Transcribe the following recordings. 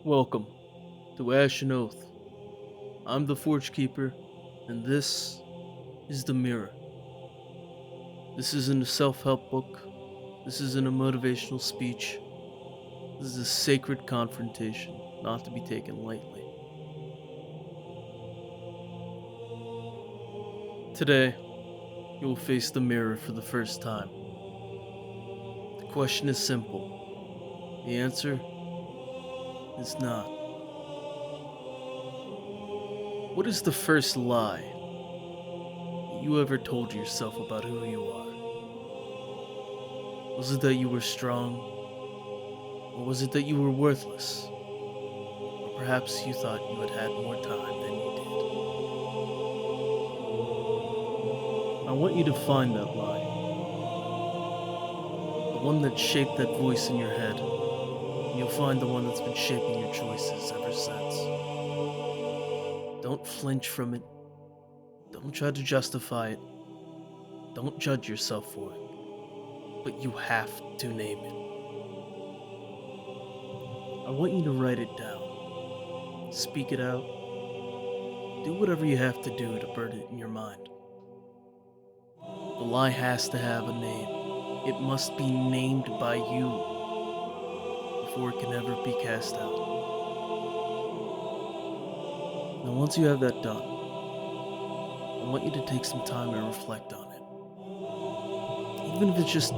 Welcome to Ash and Oath. I'm the Forgekeeper, and this is the Mirror. This isn't a self-help book. This isn't a motivational speech. This is a sacred confrontation, not to be taken lightly. Today, you will face the mirror for the first time. The question is simple. The answer is not. What is the first lie that you ever told yourself about who you are? Was it that you were strong? Or was it that you were worthless? Or perhaps you thought you had had more time than you did. I want you to find that lie. The one that shaped that voice in your head. And you'll find the one that's been shaping your choices ever since. Don't flinch from it. Don't try to justify it. Don't judge yourself for it. But you have to name it. I want you to write it down. Speak it out. Do whatever you have to do to burn it in your mind. The lie has to have a name. It must be named by you before it can ever be cast out. Now, once you have that done, I want you to take some time and reflect on it. Even if it's just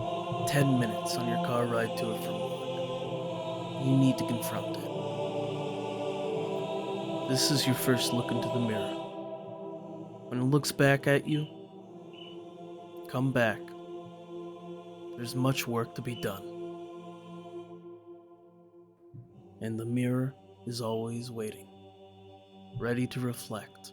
10 minutes on your car ride to it from work, you need to confront it. This is your first look into the mirror. When it looks back at you, come back. There's much work to be done. And the mirror is always waiting, ready to reflect.